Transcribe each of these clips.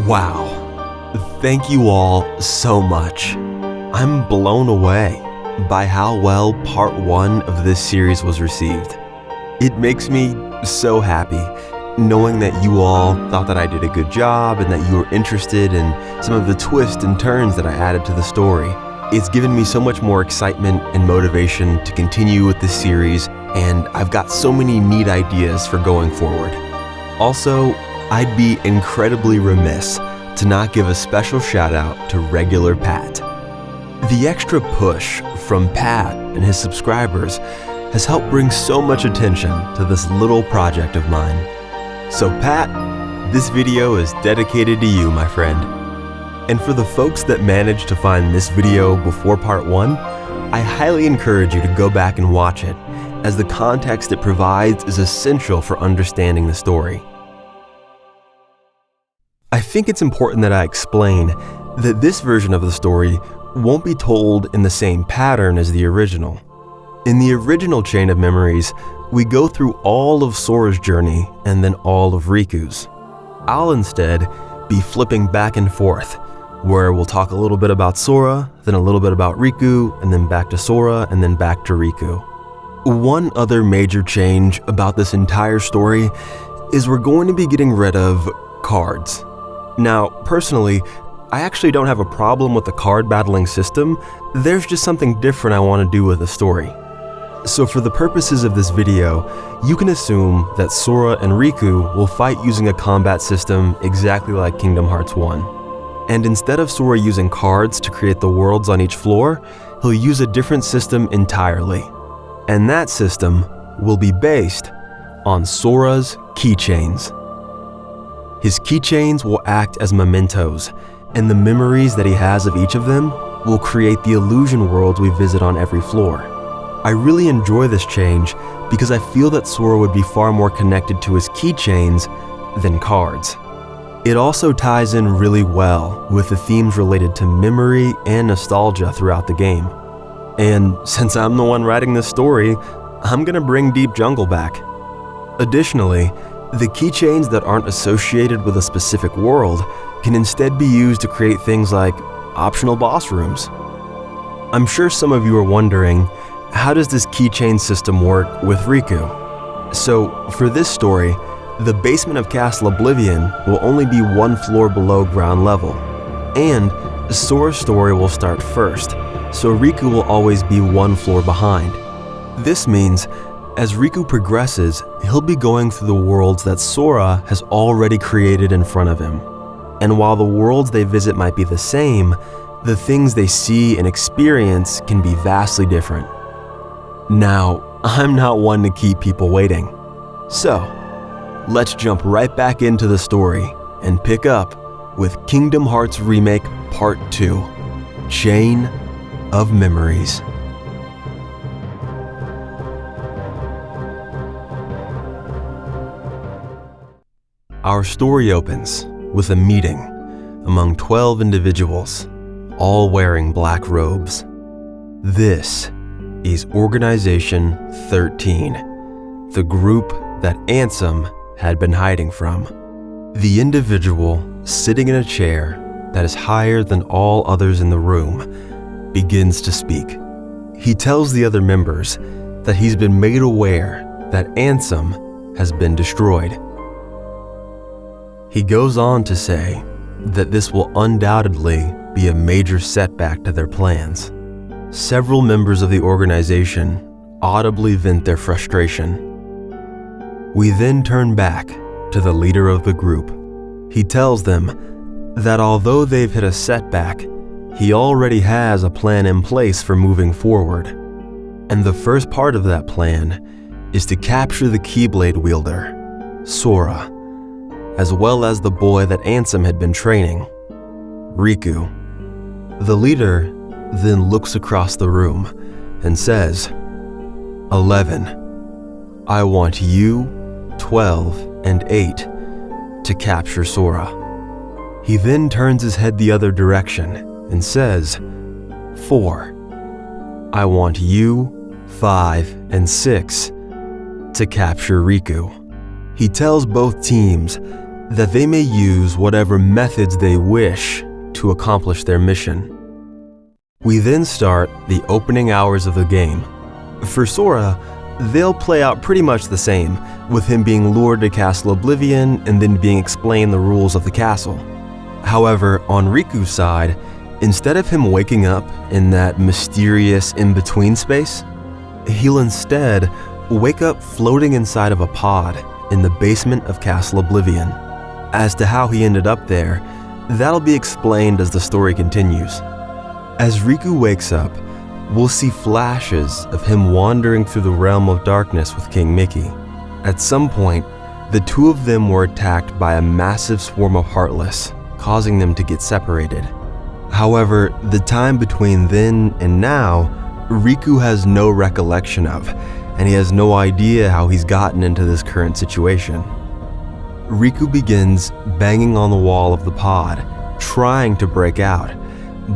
Wow. Thank you all so much. I'm blown away by how well part 1 of this series was received. It makes me so happy knowing that you all thought that I did a good job and that you were interested in some of the twists and turns that I added to the story. It's given me so much more excitement and motivation to continue with this series, and I've got so many neat ideas for going forward. Also, I'd be incredibly remiss to not give a special shout out to regular Pat. The extra push from Pat and his subscribers has helped bring so much attention to this little project of mine. So Pat, this video is dedicated to you, my friend. And for the folks that managed to find this video before part 1, I highly encourage you to go back and watch it, as the context it provides is essential for understanding the story. I think it's important that I explain that this version of the story won't be told in the same pattern as the original. In the original chain of memories, we go through all of Sora's journey and then all of Riku's. I'll instead be flipping back and forth, where we'll talk a little bit about Sora, then a little bit about Riku, and then back to Sora, and then back to Riku. One other major change about this entire story is we're going to be getting rid of cards. Now, personally, I actually don't have a problem with the card battling system. There's just something different I want to do with the story. So for the purposes of this video, you can assume that Sora and Riku will fight using a combat system exactly like Kingdom Hearts 1. And instead of Sora using cards to create the worlds on each floor, he'll use a different system entirely. And that system will be based on Sora's keychains. His keychains will act as mementos, and the memories that he has of each of them will create the illusion worlds we visit on every floor. I really enjoy this change because I feel that Sora would be far more connected to his keychains than cards. It also ties in really well with the themes related to memory and nostalgia throughout the game. And since I'm the one writing this story, I'm gonna bring Deep Jungle back. Additionally, the keychains that aren't associated with a specific world can instead be used to create things like optional boss rooms. I'm sure some of you are wondering, how does this keychain system work with Riku? So for this story, the basement of Castle Oblivion will only be 1 floor below ground level, and Sora's story will start first, so Riku will always be 1 floor behind. This means as Riku progresses, he'll be going through the worlds that Sora has already created in front of him. And while the worlds they visit might be the same, the things they see and experience can be vastly different. Now, I'm not one to keep people waiting. So, let's jump right back into the story and pick up with Kingdom Hearts Remake Part 2, Chain of Memories. Our story opens with a meeting among 12 individuals, all wearing black robes. This is Organization 13, the group that Ansem had been hiding from. The individual sitting in a chair that is higher than all others in the room begins to speak. He tells the other members that he's been made aware that Ansem has been destroyed. He goes on to say that this will undoubtedly be a major setback to their plans. Several members of the organization audibly vent their frustration. We then turn back to the leader of the group. He tells them that although they've hit a setback, he already has a plan in place for moving forward. And the first part of that plan is to capture the Keyblade wielder, Sora, as well as the boy that Ansem had been training, Riku. The leader then looks across the room and says, 11, I want you, 12, and 8 to capture Sora. He then turns his head the other direction and says, 4, I want you, 5, and 6 to capture Riku. He tells both teams that they may use whatever methods they wish to accomplish their mission. We then start the opening hours of the game. For Sora, they'll play out pretty much the same, with him being lured to Castle Oblivion and then being explained the rules of the castle. However, on Riku's side, instead of him waking up in that mysterious in-between space, he'll instead wake up floating inside of a pod in the basement of Castle Oblivion. As to how he ended up there, that'll be explained as the story continues. As Riku wakes up, we'll see flashes of him wandering through the realm of darkness with King Mickey. At some point, the two of them were attacked by a massive swarm of Heartless, causing them to get separated. However, the time between then and now, Riku has no recollection of, and he has no idea how he's gotten into this current situation. Riku begins banging on the wall of the pod, trying to break out,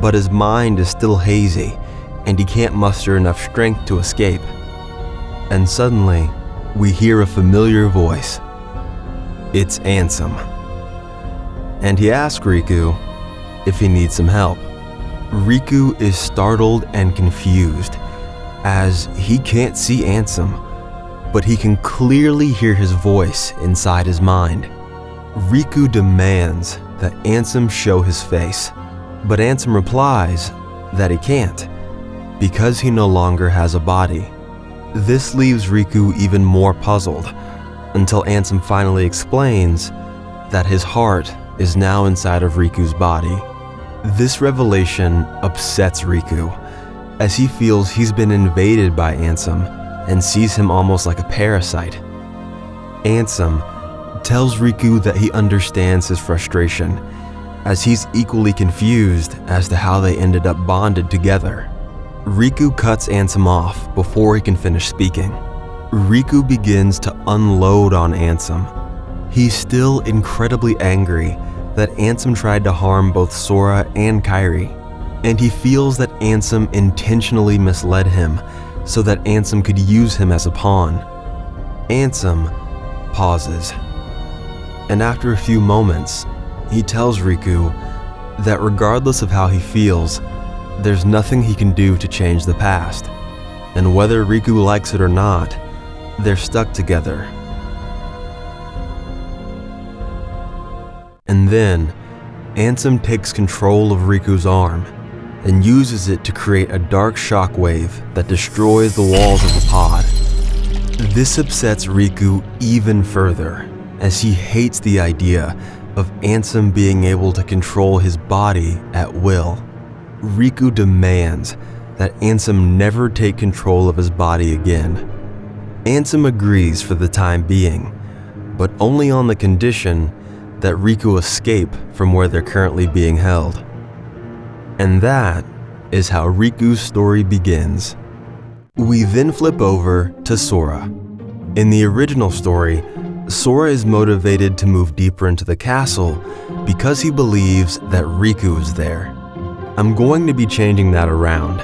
but his mind is still hazy, and he can't muster enough strength to escape. And suddenly, we hear a familiar voice. It's Ansem. And he asks Riku if he needs some help. Riku is startled and confused, as he can't see Ansem, but he can clearly hear his voice inside his mind. Riku demands that Ansem show his face, but Ansem replies that he can't, because he no longer has a body. This leaves Riku even more puzzled, until Ansem finally explains that his heart is now inside of Riku's body. This revelation upsets Riku, as he feels he's been invaded by Ansem and sees him almost like a parasite. Ansem tells Riku that he understands his frustration, as he's equally confused as to how they ended up bonded together. Riku cuts Ansem off before he can finish speaking. Riku begins to unload on Ansem. He's still incredibly angry that Ansem tried to harm both Sora and Kairi, and he feels that Ansem intentionally misled him so that Ansem could use him as a pawn. Ansem pauses, and after a few moments, he tells Riku that regardless of how he feels, there's nothing he can do to change the past, and whether Riku likes it or not, they're stuck together. And then, Ansem takes control of Riku's arm and uses it to create a dark shockwave that destroys the walls of the pod. This upsets Riku even further, as he hates the idea of Ansem being able to control his body at will. Riku demands that Ansem never take control of his body again. Ansem agrees for the time being, but only on the condition that Riku escape from where they're currently being held. And that is how Riku's story begins. We then flip over to Sora. In the original story, Sora is motivated to move deeper into the castle because he believes that Riku is there. I'm going to be changing that around.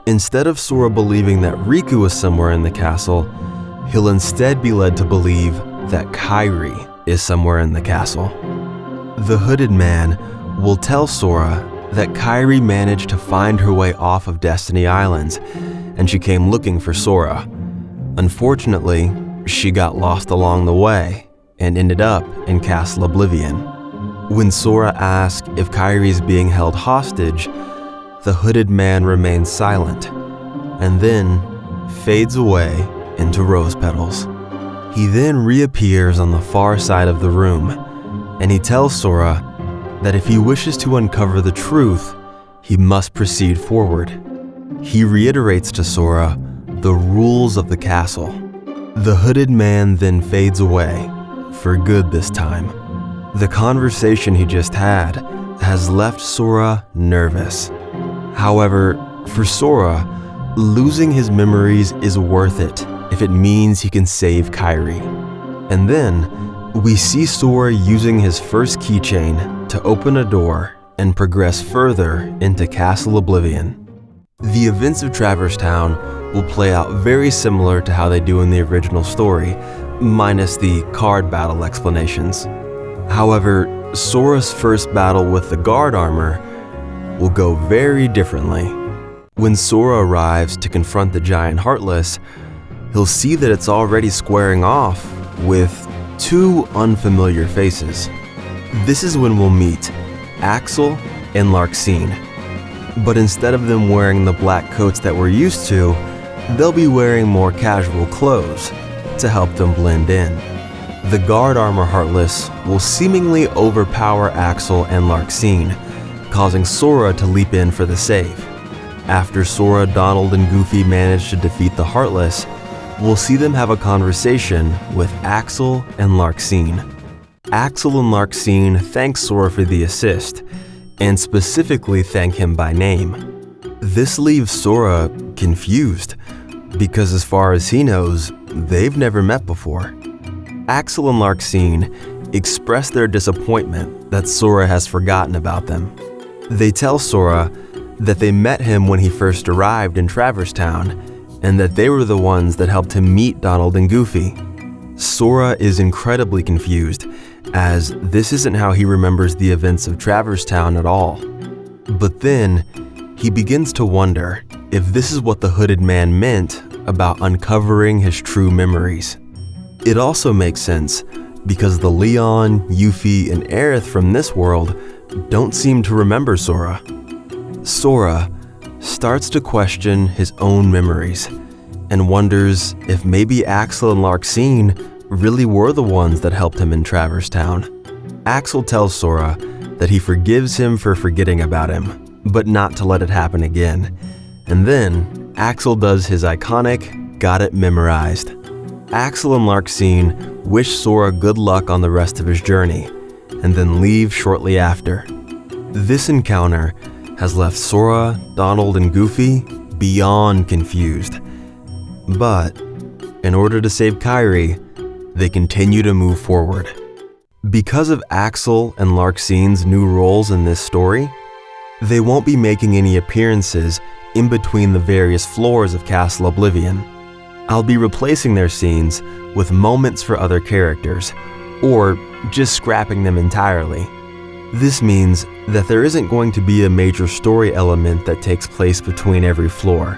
Instead of Sora believing that Riku is somewhere in the castle, he'll instead be led to believe that Kairi is somewhere in the castle. The Hooded Man will tell Sora that Kairi managed to find her way off of Destiny Islands, and she came looking for Sora. Unfortunately, she got lost along the way and ended up in Castle Oblivion. When Sora asks if Kairi is being held hostage, the Hooded Man remains silent and then fades away into rose petals. He then reappears on the far side of the room, and he tells Sora that if he wishes to uncover the truth, he must proceed forward. He reiterates to Sora the rules of the castle. The Hooded Man then fades away, for good this time. The conversation he just had has left Sora nervous. However, for Sora, losing his memories is worth it if it means he can save Kairi. And then, we see Sora using his first keychain to open a door and progress further into Castle Oblivion. The events of Traverse Town will play out very similar to how they do in the original story, minus the card battle explanations. However, Sora's first battle with the guard armor will go very differently. When Sora arrives to confront the giant Heartless, he'll see that it's already squaring off with two unfamiliar faces. This is when we'll meet Axel and Marluxia. But instead of them wearing the black coats that we're used to, they'll be wearing more casual clothes to help them blend in. The guard armor Heartless will seemingly overpower Axel and Marluxia, causing Sora to leap in for the save. After Sora, Donald, and Goofy manage to defeat the Heartless, we'll see them have a conversation with Axel and Marluxia. Axel and Marluxia thank Sora for the assist, and specifically thank him by name. This leaves Sora confused, because as far as he knows, they've never met before. Axel and Marluxia express their disappointment that Sora has forgotten about them. They tell Sora that they met him when he first arrived in Traverse Town, and that they were the ones that helped him meet Donald and Goofy. Sora is incredibly confused, as this isn't how he remembers the events of Traverse Town at all. But then, he begins to wonder if this is what the hooded man meant about uncovering his true memories. It also makes sense because the Leon, Yuffie, and Aerith from this world don't seem to remember Sora. Sora starts to question his own memories and wonders if maybe Axel and Marluxia really were the ones that helped him in Traverse Town. Axel tells Sora that he forgives him for forgetting about him, but not to let it happen again. And then Axel does his iconic "got it memorized." Axel and Marluxia wish Sora good luck on the rest of his journey, and then leave shortly after. This encounter has left Sora, Donald, and Goofy beyond confused. But in order to save Kairi, they continue to move forward. Because of Axel and Marluxia's new roles in this story, they won't be making any appearances in between the various floors of Castle Oblivion. I'll be replacing their scenes with moments for other characters, or just scrapping them entirely. This means that there isn't going to be a major story element that takes place between every floor,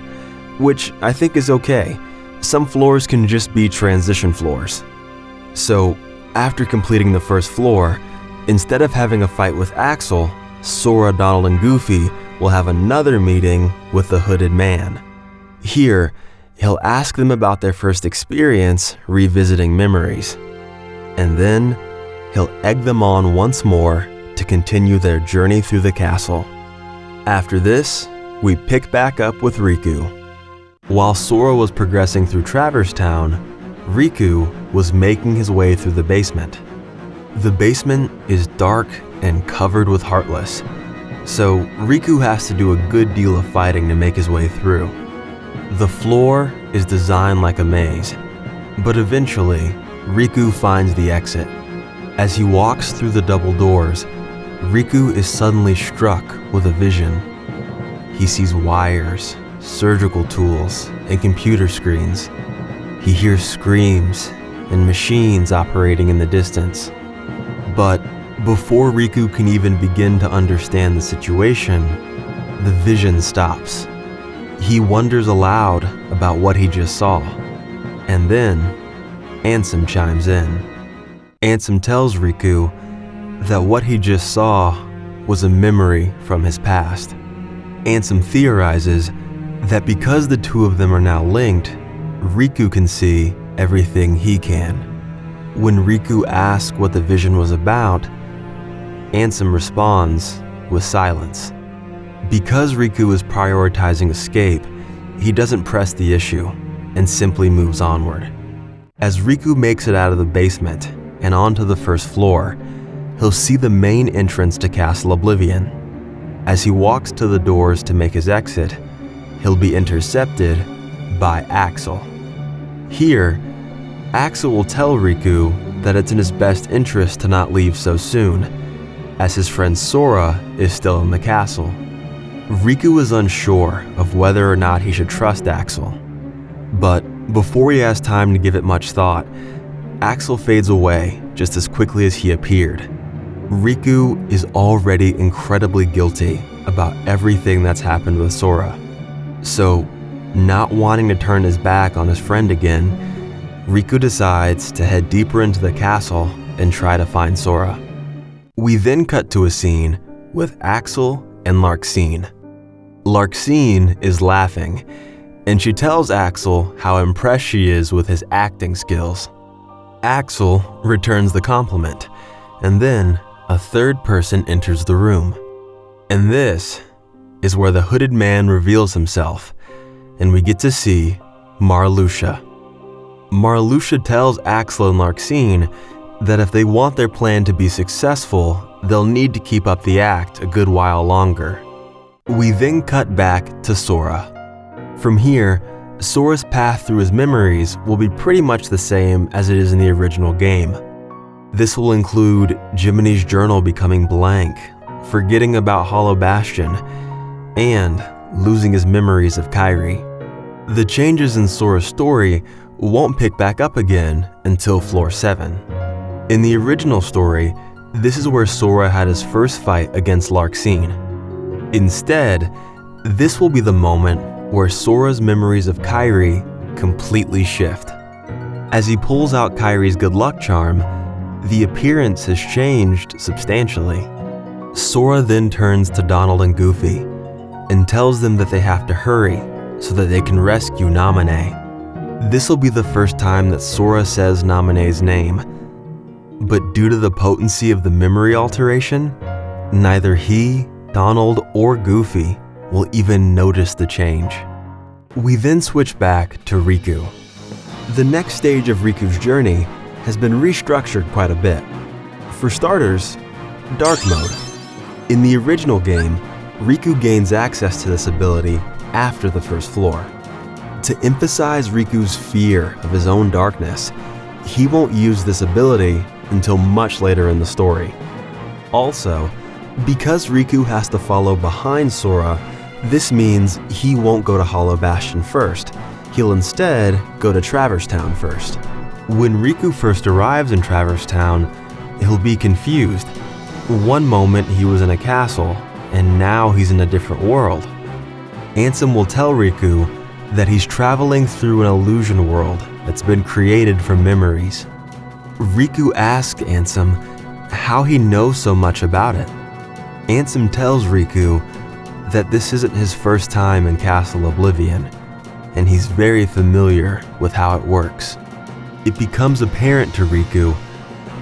which I think is okay. Some floors can just be transition floors. So, after completing the first floor, instead of having a fight with Axel, Sora, Donald, and Goofy will have another meeting with the hooded man. Here, he'll ask them about their first experience revisiting memories. And then, he'll egg them on once more to continue their journey through the castle. After this, we pick back up with Riku. While Sora was progressing through Traverse Town, Riku was making his way through the basement. The basement is dark and covered with Heartless, so Riku has to do a good deal of fighting to make his way through. The floor is designed like a maze, but eventually, Riku finds the exit. As he walks through the double doors, Riku is suddenly struck with a vision. He sees wires, surgical tools, and computer screens. He hears screams and machines operating in the distance. But before Riku can even begin to understand the situation, the vision stops. He wonders aloud about what he just saw. And then, Ansem chimes in. Ansem tells Riku that what he just saw was a memory from his past. Ansem theorizes that because the two of them are now linked, Riku can see everything he can. When Riku asks what the vision was about, Ansem responds with silence. Because Riku is prioritizing escape, he doesn't press the issue and simply moves onward. As Riku makes it out of the basement and onto the first floor, he'll see the main entrance to Castle Oblivion. As he walks to the doors to make his exit, he'll be intercepted by Axel. Here, Axel will tell Riku that it's in his best interest to not leave so soon, as his friend Sora is still in the castle. Riku is unsure of whether or not he should trust Axel. But before he has time to give it much thought, Axel fades away just as quickly as he appeared. Riku is already incredibly guilty about everything that's happened with Sora. So, not wanting to turn his back on his friend again, Riku decides to head deeper into the castle and try to find Sora. We then cut to a scene with Axel and Marluxia. Marluxia is laughing, and she tells Axel how impressed she is with his acting skills. Axel returns the compliment, and then a third person enters the room. And this is where the hooded man reveals himself, and we get to see Marluxia. Marluxia tells Axel and Marluxia that if they want their plan to be successful, they'll need to keep up the act a good while longer. We then cut back to Sora. From here, Sora's path through his memories will be pretty much the same as it is in the original game. This will include Jiminy's journal becoming blank, forgetting about Hollow Bastion, and losing his memories of Kairi. The changes in Sora's story won't pick back up again until Floor 7. In the original story, this is where Sora had his first fight against Marluxia. Instead, this will be the moment where Sora's memories of Kairi completely shift. As he pulls out Kairi's good luck charm, the appearance has changed substantially. Sora then turns to Donald and Goofy and tells them that they have to hurry so that they can rescue Naminé. This will be the first time that Sora says Naminé's name, but due to the potency of the memory alteration, neither he, Donald, or Goofy will even notice the change. We then switch back to Riku. The next stage of Riku's journey has been restructured quite a bit. For starters, Dark Mode. In the original game, Riku gains access to this ability after the first floor. To emphasize Riku's fear of his own darkness, he won't use this ability until much later in the story. Also, because Riku has to follow behind Sora, this means he won't go to Hollow Bastion first. He'll instead go to Traverse Town first. When Riku first arrives in Traverse Town, he'll be confused. One moment he was in a castle, and now he's in a different world. Ansem will tell Riku that he's traveling through an illusion world that's been created from memories. Riku asks Ansem how he knows so much about it. Ansem tells Riku that this isn't his first time in Castle Oblivion, and he's very familiar with how it works. It becomes apparent to Riku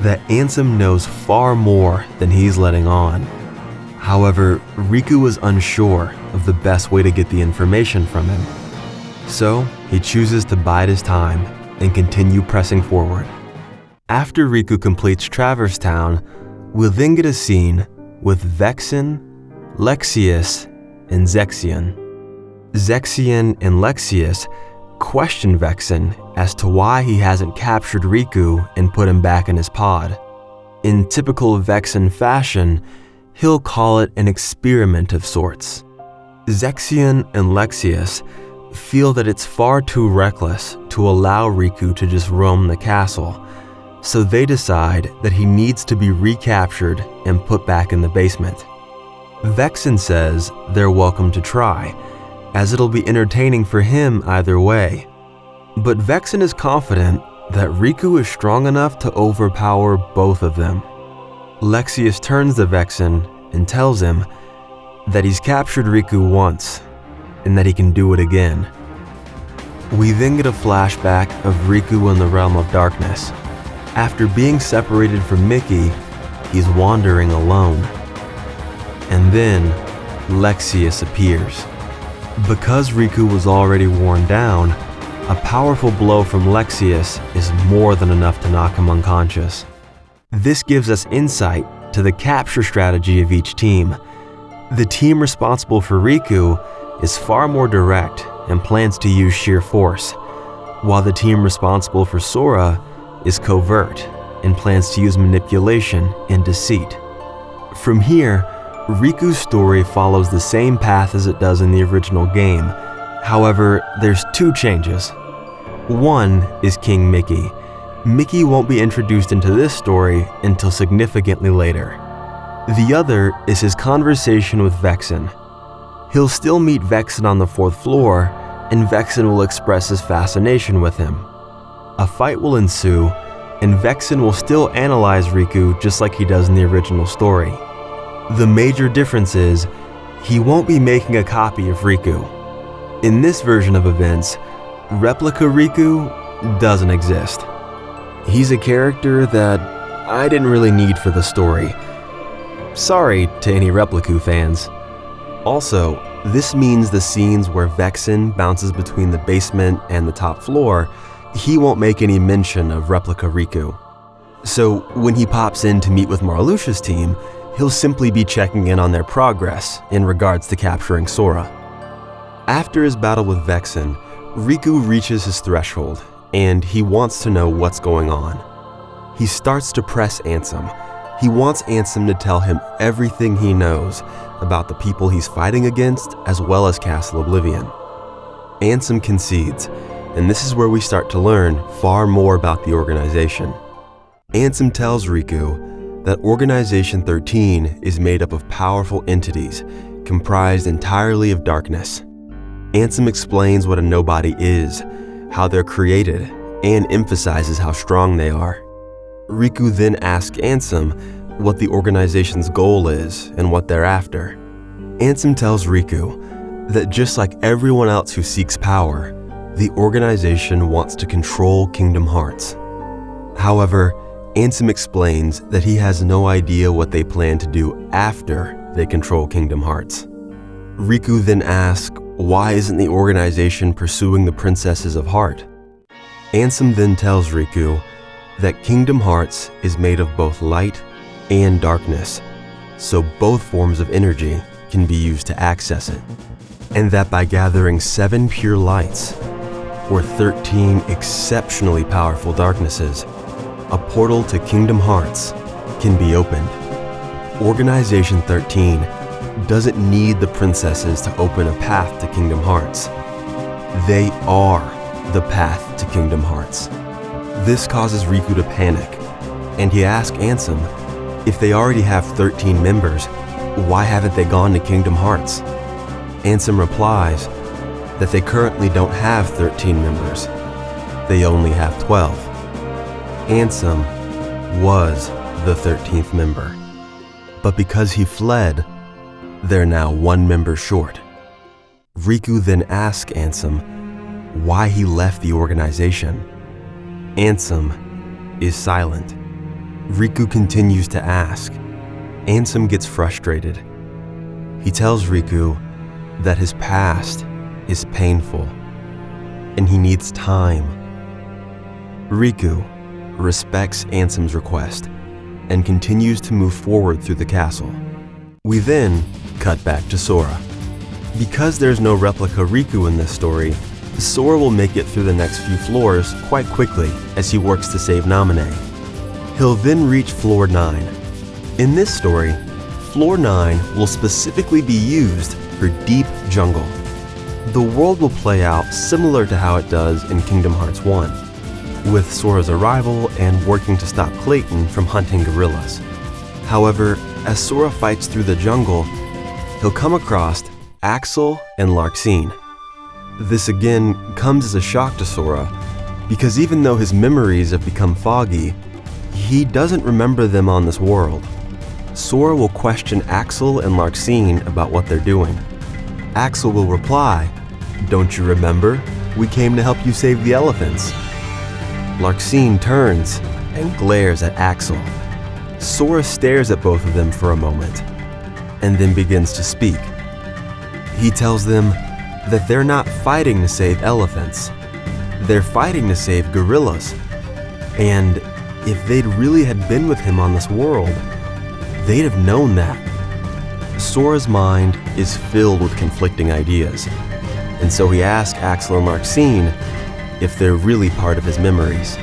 that Ansem knows far more than he's letting on. However, Riku was unsure of the best way to get the information from him, so he chooses to bide his time and continue pressing forward. After Riku completes Traverse Town, we'll then get a scene with Vexen, Lexaeus, and Zexion. Zexion and Lexaeus question Vexen as to why he hasn't captured Riku and put him back in his pod. In typical Vexen fashion, he'll call it an experiment of sorts. Zexion and Lexaeus feel that it's far too reckless to allow Riku to just roam the castle, so they decide that he needs to be recaptured and put back in the basement. Vexen says they're welcome to try, as it'll be entertaining for him either way. But Vexen is confident that Riku is strong enough to overpower both of them. Lexaeus turns to Vexen and tells him that he's captured Riku once, and that he can do it again. We then get a flashback of Riku in the realm of darkness. After being separated from Mickey, he's wandering alone. And then, Lexaeus appears. Because Riku was already worn down, a powerful blow from Lexaeus is more than enough to knock him unconscious. This gives us insight to the capture strategy of each team. The team responsible for Riku is far more direct and plans to use sheer force, while the team responsible for Sora is covert and plans to use manipulation and deceit. From here, Riku's story follows the same path as it does in the original game. However, there's two changes. One is King Mickey. Mickey won't be introduced into this story until significantly later. The other is his conversation with Vexen. He'll still meet Vexen on the 4th floor, and Vexen will express his fascination with him. A fight will ensue, and Vexen will still analyze Riku just like he does in the original story. The major difference is, he won't be making a copy of Riku. In this version of events, replica Riku doesn't exist. He's a character that I didn't really need for the story. Sorry to any Replica fans. Also, this means the scenes where Vexen bounces between the basement and the top floor, he won't make any mention of replica Riku. So when he pops in to meet with Marluxia's team, he'll simply be checking in on their progress in regards to capturing Sora. After his battle with Vexen, Riku reaches his threshold, and he wants to know what's going on. He starts to press Ansem. He wants Ansem to tell him everything he knows about the people he's fighting against, as well as Castle Oblivion. Ansem concedes, and this is where we start to learn far more about the organization. Ansem tells Riku that Organization 13 is made up of powerful entities, comprised entirely of darkness. Ansem explains what a nobody is, how they're created, and emphasizes how strong they are. Riku then asks Ansem what the organization's goal is and what they're after. Ansem tells Riku that just like everyone else who seeks power, the organization wants to control Kingdom Hearts. However, Ansem explains that he has no idea what they plan to do after they control Kingdom Hearts. Riku then asks, why isn't the organization pursuing the Princesses of Heart? Ansem then tells Riku that Kingdom Hearts is made of both light and darkness, so both forms of energy can be used to access it, and that by gathering 7 pure lights, or 13 exceptionally powerful darknesses, a portal to Kingdom Hearts can be opened. Organization 13 doesn't need the princesses to open a path to Kingdom Hearts. They are the path to Kingdom Hearts. This causes Riku to panic, and he asks Ansem if they already have 13 members, why haven't they gone to Kingdom Hearts? Ansem replies that they currently don't have 13 members. They only have 12. Ansem was the 13th member, but because he fled, they're now 1 member short. Riku then asks Ansem why he left the organization. Ansem is silent. Riku continues to ask. Ansem gets frustrated. He tells Riku that his past is painful and he needs time. Riku respects Ansem's request and continues to move forward through the castle. We then cut back to Sora. Because there's no replica Riku in this story, Sora will make it through the next few floors quite quickly as he works to save Naminé. He'll then reach floor 9. In this story, floor 9 will specifically be used for deep jungle. The world will play out similar to how it does in Kingdom Hearts 1, with Sora's arrival and working to stop Clayton from hunting gorillas. However, as Sora fights through the jungle, he'll come across Axel and Marluxia. This again comes as a shock to Sora, because even though his memories have become foggy, he doesn't remember them on this world. Sora will question Axel and Marluxia about what they're doing. Axel will reply, "Don't you remember? We came to help you save the elephants." Marluxia turns and glares at Axel. Sora stares at both of them for a moment, and then begins to speak. He tells them that they're not fighting to save elephants. They're fighting to save gorillas. And if they'd really had been with him on this world, they'd have known that. Sora's mind is filled with conflicting ideas, and so he asks Axel and Marluxia if they're really part of his memories.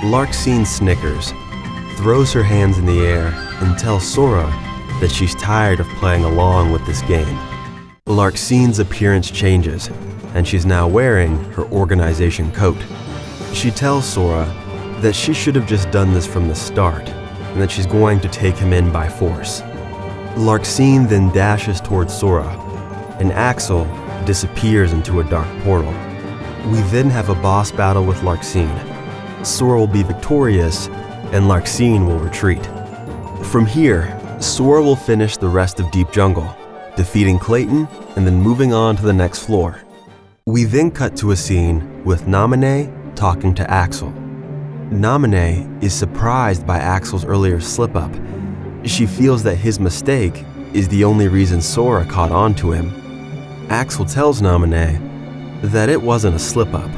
Marluxia snickers, throws her hands in the air, and tells Sora that she's tired of playing along with this game. Marluxia's appearance changes, and she's now wearing her organization coat. She tells Sora that she should have just done this from the start, and that she's going to take him in by force. Larxene then dashes towards Sora, and Axel disappears into a dark portal. We then have a boss battle with Larxene. Sora will be victorious, and Larxene will retreat. From here, Sora will finish the rest of Deep Jungle, defeating Clayton and then moving on to the next floor. We then cut to a scene with Naminé talking to Axel. Naminé is surprised by Axel's earlier slip-up. She feels that his mistake is the only reason Sora caught on to him. Axel tells Naminé that it wasn't a slip-up,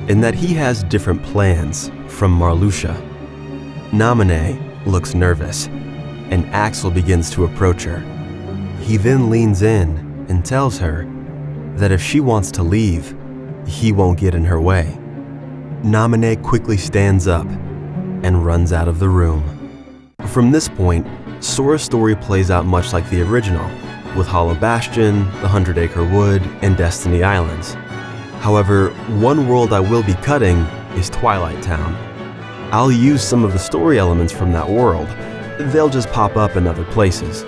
and that he has different plans from Marluxia. Naminé looks nervous, and Axel begins to approach her. He then leans in and tells her that if she wants to leave, he won't get in her way. Naminé quickly stands up and runs out of the room. From this point, Sora's story plays out much like the original, with Hollow Bastion, the 100-Acre Wood, and Destiny Islands. However, one world I will be cutting is Twilight Town. I'll use some of the story elements from that world. They'll just pop up in other places.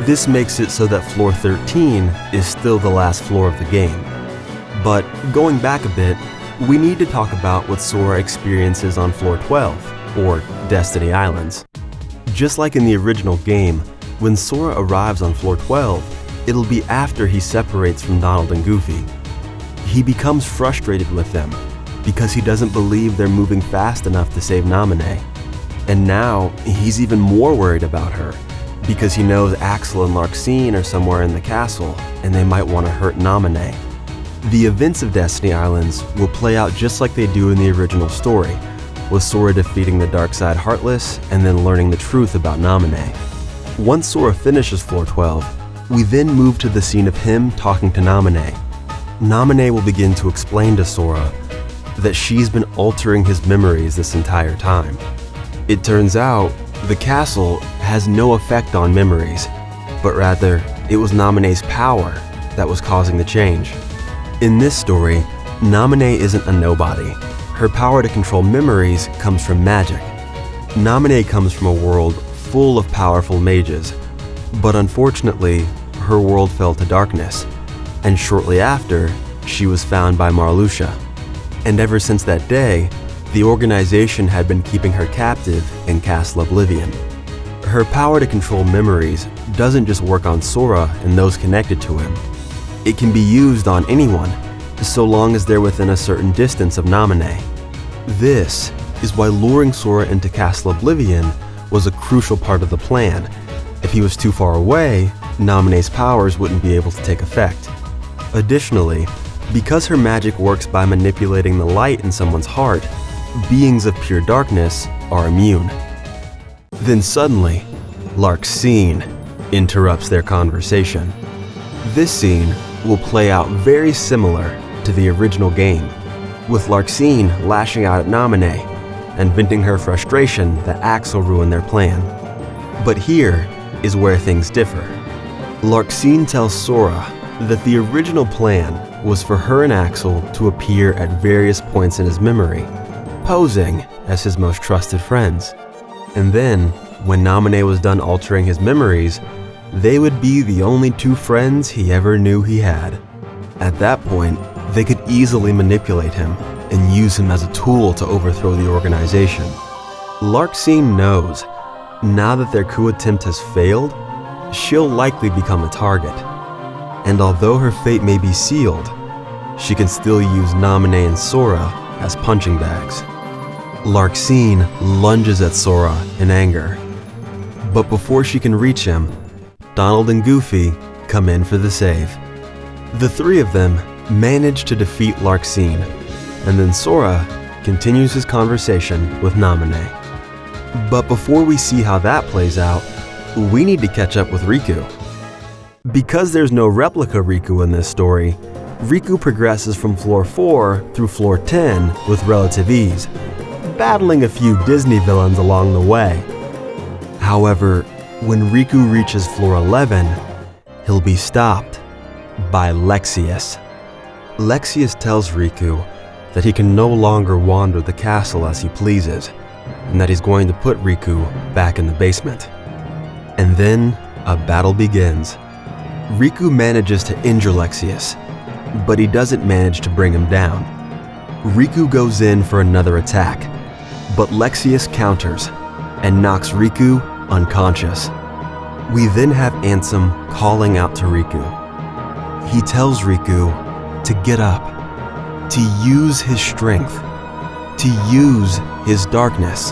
This makes it so that Floor 13 is still the last floor of the game. But going back a bit, we need to talk about what Sora experiences on Floor 12, or Destiny Islands. Just like in the original game, when Sora arrives on Floor 12, it'll be after he separates from Donald and Goofy. He becomes frustrated with them because he doesn't believe they're moving fast enough to save Naminé. And now he's even more worried about her because he knows Axel and Larxene are somewhere in the castle and they might want to hurt Naminé. The events of Destiny Islands will play out just like they do in the original story, with Sora defeating the Darkside Heartless and then learning the truth about Naminé. Once Sora finishes Floor 12, we then move to the scene of him talking to Naminé. Naminé will begin to explain to Sora that she's been altering his memories this entire time. It turns out the castle has no effect on memories, but rather it was Naminé's power that was causing the change. In this story, Naminé isn't a nobody. Her power to control memories comes from magic. Naminé comes from a world full of powerful mages, but unfortunately, her world fell to darkness, and shortly after, she was found by Marluxia. And ever since that day, the organization had been keeping her captive in Castle Oblivion. Her power to control memories doesn't just work on Sora and those connected to him. It can be used on anyone, so long as they're within a certain distance of Naminé. This is why luring Sora into Castle Oblivion was a crucial part of the plan. If he was too far away, Naminé's powers wouldn't be able to take effect. Additionally, because her magic works by manipulating the light in someone's heart, beings of pure darkness are immune. Then suddenly, Larxene interrupts their conversation. This scene will play out very similar to the original game, with Larxene lashing out at Naminé and venting her frustration that Axel ruined their plan. But here is where things differ. Larxene tells Sora that the original plan was for her and Axel to appear at various points in his memory, posing as his most trusted friends. And then, when Naminé was done altering his memories, they would be the only two friends he ever knew he had. At that point, they could easily manipulate him and use him as a tool to overthrow the organization. Larxene knows, now that their coup attempt has failed, she'll likely become a target. And although her fate may be sealed, she can still use Naminé and Sora as punching bags. Larxene lunges at Sora in anger. But before she can reach him, Donald and Goofy come in for the save. The three of them manage to defeat Larxene, and then Sora continues his conversation with Naminé. But before we see how that plays out, we need to catch up with Riku. Because there's no replica Riku in this story, Riku progresses from Floor 4 through Floor 10 with relative ease, battling a few Disney villains along the way. However, when Riku reaches Floor 11, he'll be stopped by Lexaeus. Lexaeus tells Riku that he can no longer wander the castle as he pleases, and that he's going to put Riku back in the basement. And then a battle begins. Riku manages to injure Lexaeus, but he doesn't manage to bring him down. Riku goes in for another attack, but Lexaeus counters and knocks Riku unconscious. We then have Ansem calling out to Riku. He tells Riku to get up, to use his strength, to use his darkness.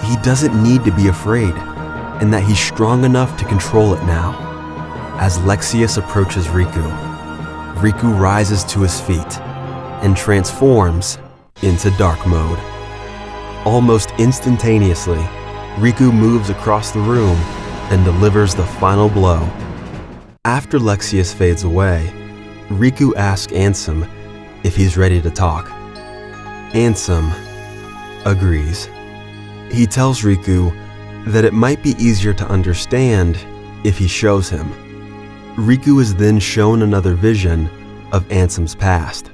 He doesn't need to be afraid, and that he's strong enough to control it now. As Lexaeus approaches Riku, Riku rises to his feet and transforms into dark mode. Almost instantaneously, Riku moves across the room and delivers the final blow. After Lexaeus fades away, Riku asks Ansem if he's ready to talk. Ansem agrees. He tells Riku that it might be easier to understand if he shows him. Riku is then shown another vision of Ansem's past.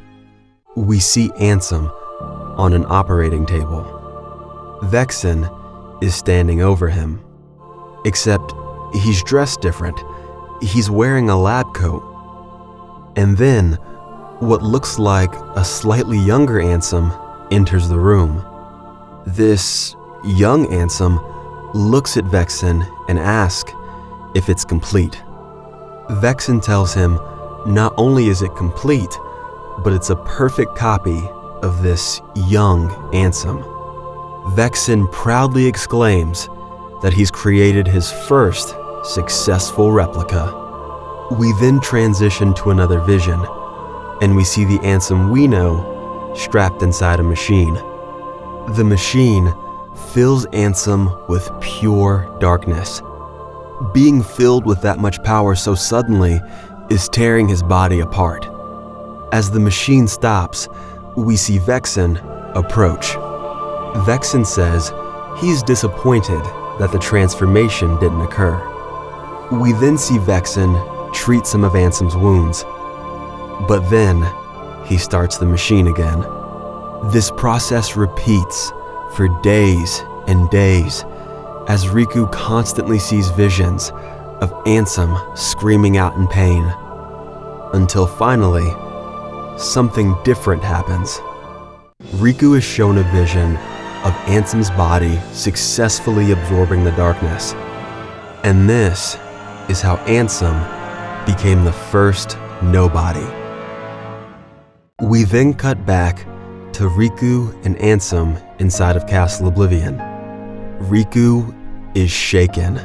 We see Ansem on an operating table. Vexen is standing over him, except he's dressed different. He's wearing a lab coat. And then, what looks like a slightly younger Ansem enters the room. This young Ansem looks at Vexen and asks if it's complete. Vexen tells him not only is it complete, but it's a perfect copy of this young Ansem. Vexen proudly exclaims that he's created his first successful replica. We then transition to another vision, and we see the Ansem we know strapped inside a machine. The machine fills Ansem with pure darkness. Being filled with that much power so suddenly is tearing his body apart. As the machine stops, we see Vexen approach. Vexen says he's disappointed that the transformation didn't occur. We then see Vexen treat some of Ansem's wounds, but then he starts the machine again. This process repeats for days and days as Riku constantly sees visions of Ansem screaming out in pain, until finally, something different happens. Riku is shown a vision of Ansem's body successfully absorbing the darkness, and this is how Ansem became the first nobody. We then cut back to Riku and Ansem inside of Castle Oblivion. Riku is shaken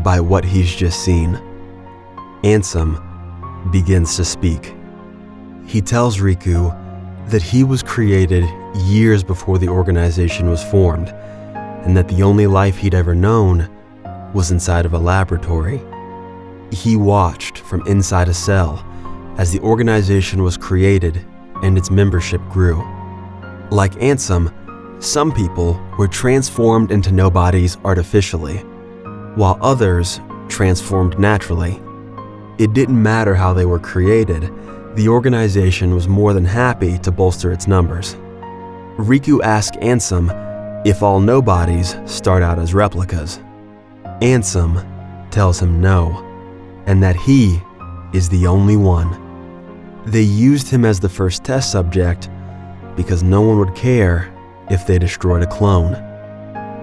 by what he's just seen. Ansem begins to speak. He tells Riku that he was created years before the organization was formed, and that the only life he'd ever known was inside of a laboratory. He watched from inside a cell as the organization was created and its membership grew. Like Ansem, some people were transformed into nobodies artificially, while others transformed naturally. It didn't matter how they were created, the organization was more than happy to bolster its numbers. Riku asks Ansem if all nobodies start out as replicas. Ansem tells him no, and that he is the only one. They used him as the first test subject because no one would care if they destroyed a clone.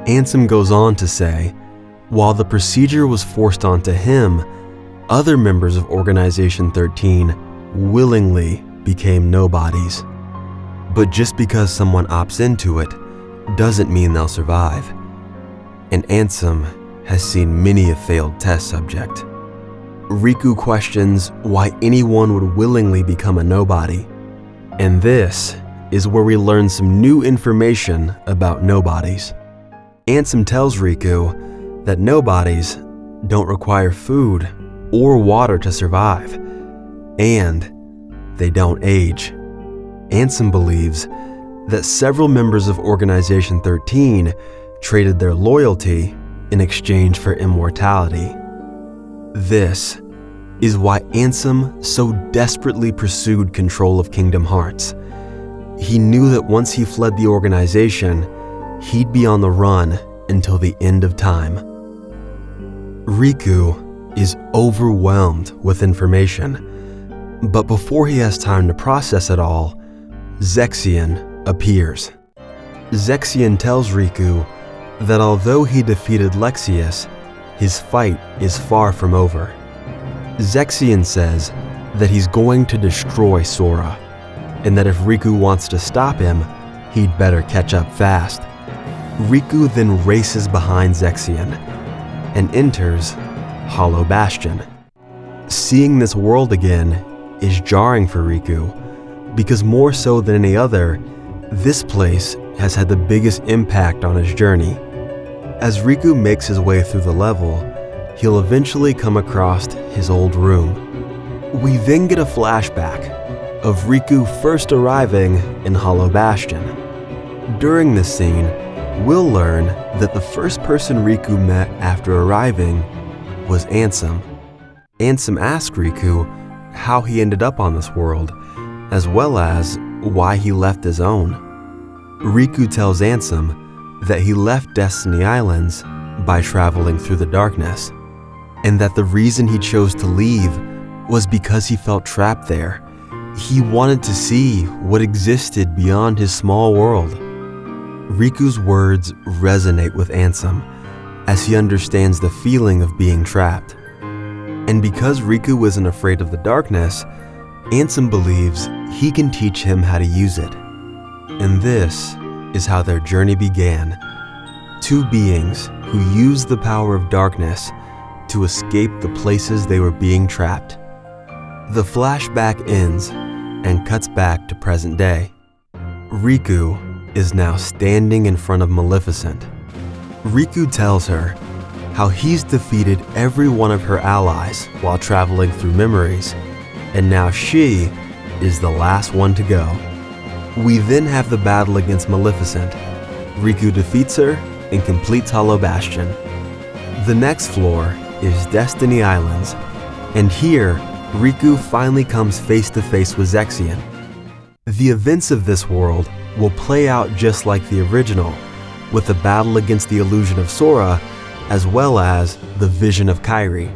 Ansem goes on to say, while the procedure was forced onto him, other members of Organization 13 willingly became nobodies. But just because someone opts into it doesn't mean they'll survive. And Ansem has seen many a failed test subject. Riku questions why anyone would willingly become a nobody. And this is where we learn some new information about nobodies. Ansem tells Riku that nobodies don't require food or water to survive, and they don't age. Ansem believes that several members of Organization 13 traded their loyalty in exchange for immortality. This is why Ansem so desperately pursued control of Kingdom Hearts. He knew that once he fled the organization, he'd be on the run until the end of time. Riku is overwhelmed with information. But before he has time to process it all, Zexion appears. Zexion tells Riku that although he defeated Lexaeus, his fight is far from over. Zexion says that he's going to destroy Sora, and that if Riku wants to stop him, he'd better catch up fast. Riku then races behind Zexion and enters Hollow Bastion. Seeing this world again is jarring for Riku, because more so than any other, this place has had the biggest impact on his journey. As Riku makes his way through the level, he'll eventually come across his old room. We then get a flashback of Riku first arriving in Hollow Bastion. During this scene, we'll learn that the first person Riku met after arriving was Ansem. Ansem asked Riku how he ended up on this world, as well as why he left his own. Riku tells Ansem that he left Destiny Islands by traveling through the darkness, and that the reason he chose to leave was because he felt trapped there. He wanted to see what existed beyond his small world. Riku's words resonate with Ansem, as he understands the feeling of being trapped. And because Riku isn't afraid of the darkness, Ansem believes he can teach him how to use it. And this is how their journey began. Two beings who used the power of darkness to escape the places they were being trapped. The flashback ends and cuts back to present day. Riku is now standing in front of Maleficent. Riku tells her how he's defeated every one of her allies while traveling through memories, and now she is the last one to go. We then have the battle against Maleficent. Riku defeats her and completes Hollow Bastion. The next floor is Destiny Islands, and here Riku finally comes face to face with Zexion. The events of this world will play out just like the original, with the battle against the illusion of Sora, as well as the vision of Kairi.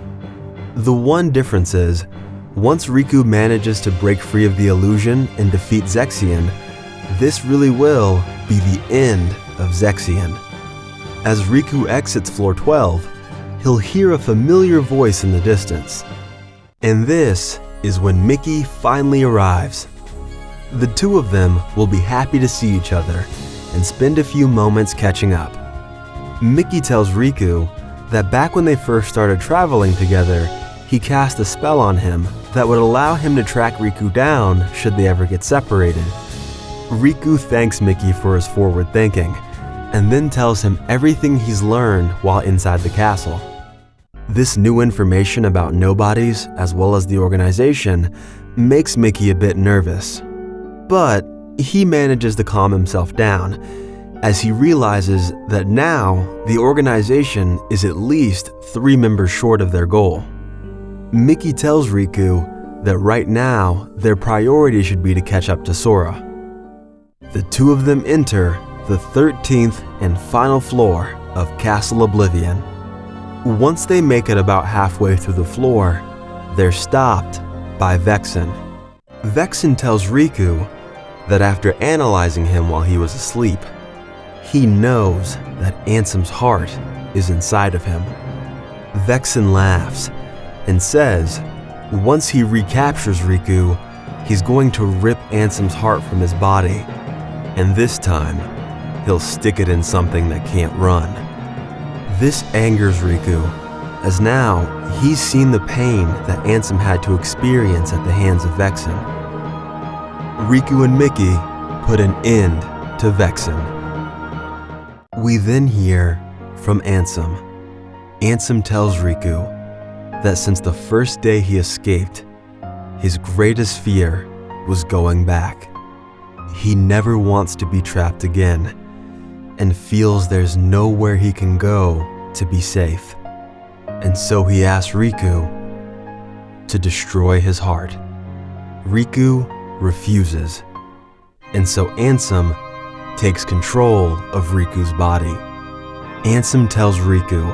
The one difference is, once Riku manages to break free of the illusion and defeat Zexion, this really will be the end of Zexion. As Riku exits floor 12, he'll hear a familiar voice in the distance. And this is when Mickey finally arrives. The two of them will be happy to see each other and spend a few moments catching up. Mickey tells Riku that back when they first started traveling together, he cast a spell on him that would allow him to track Riku down should they ever get separated. Riku thanks Mickey for his forward thinking, and then tells him everything he's learned while inside the castle. This new information about nobodies, as well as the organization, makes Mickey a bit nervous. But he manages to calm himself down, as he realizes that now the organization is at least 3 members short of their goal. Mickey tells Riku that right now their priority should be to catch up to Sora. The two of them enter the 13th and final floor of Castle Oblivion. Once they make it about halfway through the floor, they're stopped by Vexen. Vexen tells Riku that after analyzing him while he was asleep, he knows that Ansem's heart is inside of him. Vexen laughs and says once he recaptures Riku, he's going to rip Ansem's heart from his body, and this time, he'll stick it in something that can't run. This angers Riku, as now he's seen the pain that Ansem had to experience at the hands of Vexen. Riku and Mickey put an end to Vexen. We then hear from Ansem. Ansem tells Riku that since the first day he escaped, his greatest fear was going back. He never wants to be trapped again, and feels there's nowhere he can go to be safe. And so he asks Riku to destroy his heart. Riku refuses, and so Ansem takes control of Riku's body. Ansem tells Riku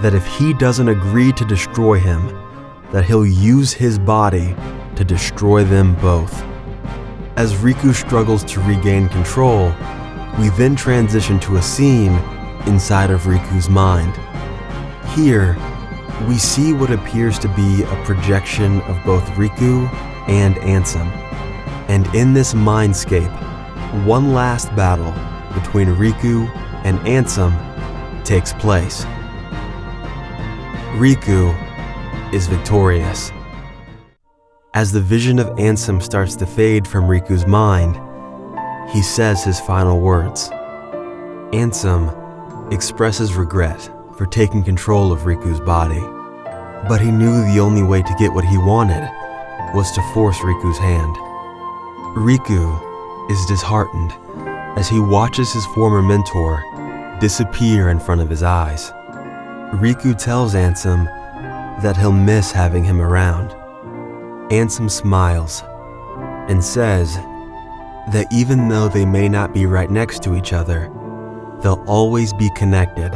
that if he doesn't agree to destroy him, that he'll use his body to destroy them both. As Riku struggles to regain control, we then transition to a scene inside of Riku's mind. Here, we see what appears to be a projection of both Riku and Ansem. And in this mindscape, one last battle between Riku and Ansem takes place. Riku is victorious. As the vision of Ansem starts to fade from Riku's mind, he says his final words. Ansem expresses regret for taking control of Riku's body, but he knew the only way to get what he wanted was to force Riku's hand. Riku is disheartened as he watches his former mentor disappear in front of his eyes. Riku tells Ansem that he'll miss having him around. Ansem smiles and says that even though they may not be right next to each other, they'll always be connected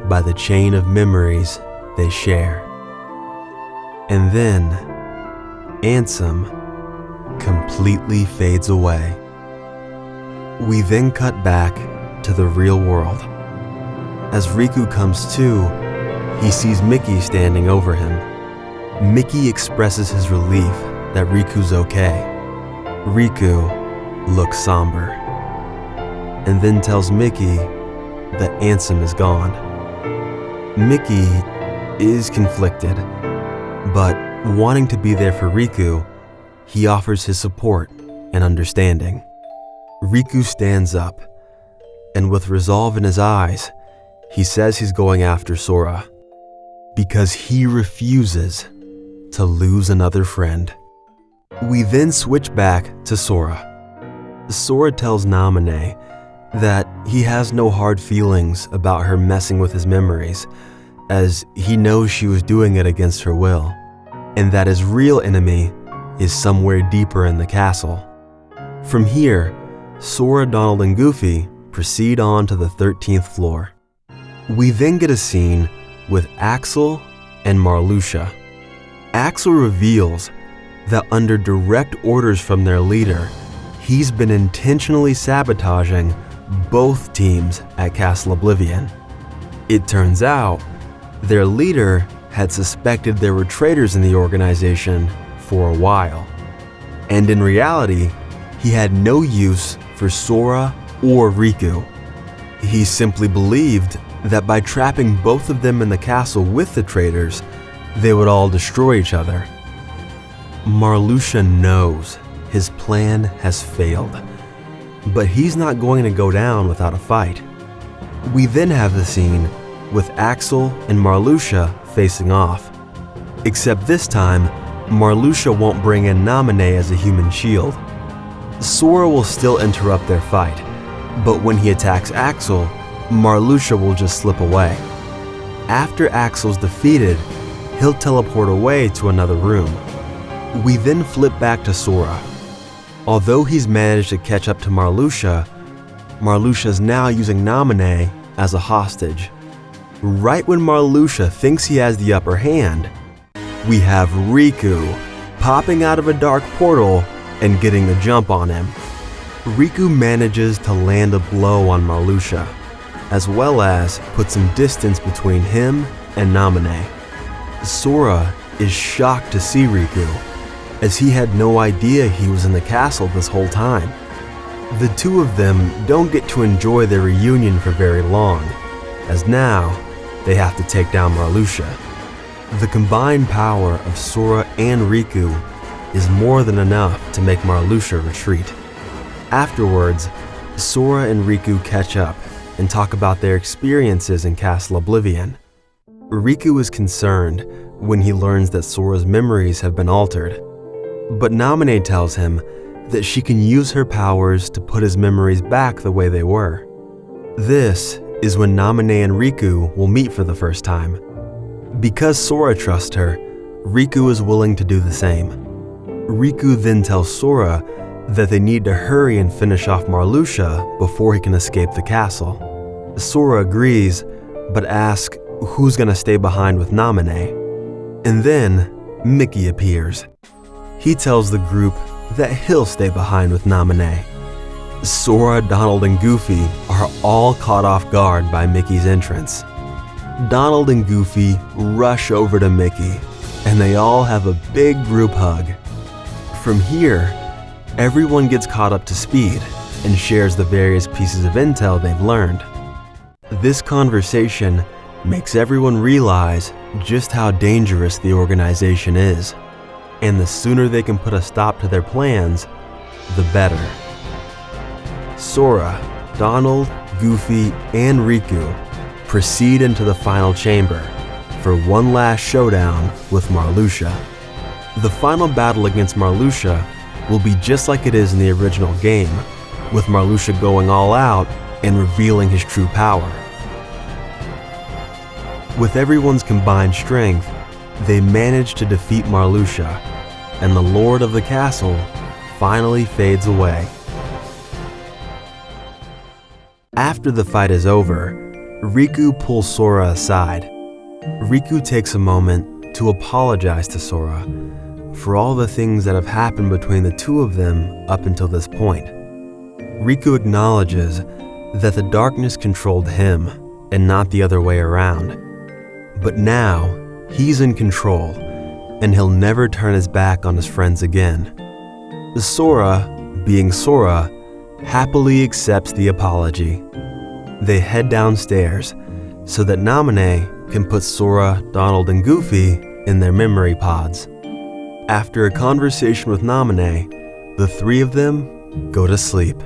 by the chain of memories they share. And then Ansem completely fades away. We then cut back to the real world. As Riku comes to, he sees Mickey standing over him. Mickey expresses his relief that Riku's okay. Riku looks somber and then tells Mickey that Ansem is gone. Mickey is conflicted, but wanting to be there for Riku, he offers his support and understanding. Riku stands up, and with resolve in his eyes, he says he's going after Sora because he refuses to lose another friend. We then switch back to Sora. Sora tells Naminé that he has no hard feelings about her messing with his memories, as he knows she was doing it against her will, and that his real enemy is somewhere deeper in the castle. From here, Sora, Donald, and Goofy proceed on to the 13th floor. We then get a scene with Axel and Marluxia. Axel reveals that under direct orders from their leader, he's been intentionally sabotaging both teams at Castle Oblivion. It turns out their leader had suspected there were traitors in the organization for a while, and in reality, he had no use for Sora or Riku. He simply believed that by trapping both of them in the castle with the traitors, they would all destroy each other. Marluxia knows his plan has failed, but he's not going to go down without a fight. We then have the scene with Axel and Marluxia facing off, except this time, Marluxia won't bring in Naminé as a human shield. Sora will still interrupt their fight, but when he attacks Axel, Marluxia will just slip away. After Axel's defeated, he'll teleport away to another room. We then flip back to Sora. Although he's managed to catch up to Marluxia, Marluxia's now using Naminé as a hostage. Right when Marluxia thinks he has the upper hand, we have Riku popping out of a dark portal and getting the jump on him. Riku manages to land a blow on Marluxia, as well as put some distance between him and Naminé. Sora is shocked to see Riku, as he had no idea he was in the castle this whole time. The two of them don't get to enjoy their reunion for very long, as now they have to take down Marluxia. The combined power of Sora and Riku is more than enough to make Marluxia retreat. Afterwards, Sora and Riku catch up and talk about their experiences in Castle Oblivion. Riku is concerned when he learns that Sora's memories have been altered, but Naminé tells him that she can use her powers to put his memories back the way they were. This is when Naminé and Riku will meet for the first time. Because Sora trusts her, Riku is willing to do the same. Riku then tells Sora that they need to hurry and finish off Marluxia before he can escape the castle. Sora agrees, but asks who's gonna stay behind with Naminé. And then Mickey appears. He tells the group that he'll stay behind with Naminé. Sora, Donald, and Goofy are all caught off guard by Mickey's entrance. Donald and Goofy rush over to Mickey, and they all have a big group hug. From here, everyone gets caught up to speed and shares the various pieces of intel they've learned. This conversation makes everyone realize just how dangerous the organization is, and the sooner they can put a stop to their plans, the better. Sora, Donald, Goofy, and Riku proceed into the final chamber for one last showdown with Marluxia. The final battle against Marluxia will be just like it is in the original game, with Marluxia going all out and revealing his true power. With everyone's combined strength, they manage to defeat Marluxia, and the Lord of the Castle finally fades away. After the fight is over, Riku pulls Sora aside. Riku takes a moment to apologize to Sora for all the things that have happened between the two of them up until this point. Riku acknowledges that the darkness controlled him and not the other way around. But now, he's in control, and he'll never turn his back on his friends again. Sora, being Sora, happily accepts the apology. They head downstairs so that Naminé can put Sora, Donald, and Goofy in their memory pods. After a conversation with Naminé, the three of them go to sleep.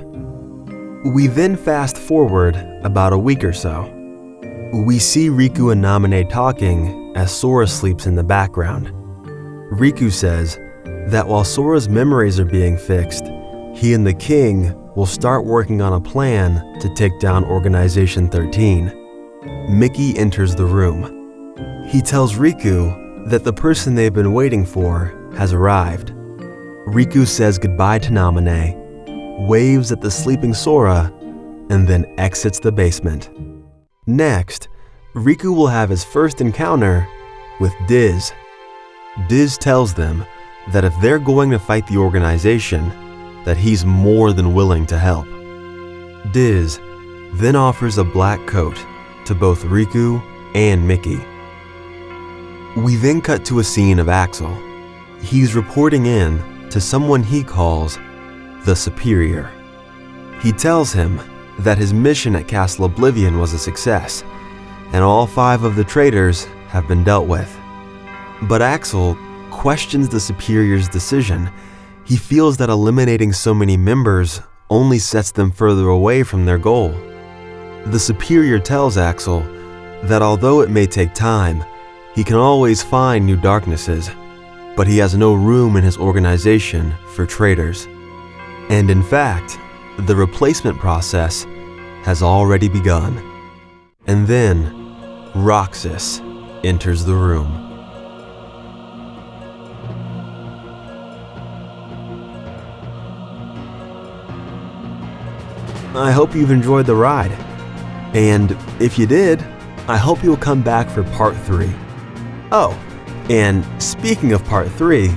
We then fast forward about a week or so. We see Riku and Naminé talking as Sora sleeps in the background. Riku says that while Sora's memories are being fixed, he and the king will start working on a plan to take down Organization 13. Mickey enters the room. He tells Riku that the person they've been waiting for has arrived. Riku says goodbye to Naminé, waves at the sleeping Sora, and then exits the basement. Next, Riku will have his first encounter with Diz. Diz tells them that if they're going to fight the organization, that he's more than willing to help. Diz then offers a black coat to both Riku and Mickey. We then cut to a scene of Axel. He's reporting in to someone he calls the Superior. He tells him that his mission at Castle Oblivion was a success, and all 5 of the traitors have been dealt with. But Axel questions the Superior's decision. He feels that eliminating so many members only sets them further away from their goal. The Superior tells Axel that although it may take time, he can always find new darknesses, but he has no room in his organization for traitors. And in fact, the replacement process has already begun. And then, Roxas enters the room. I hope you've enjoyed the ride. And if you did, I hope you'll come back for part 3. Oh, and speaking of part 3,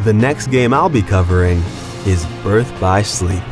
the next game I'll be covering is Birth by Sleep.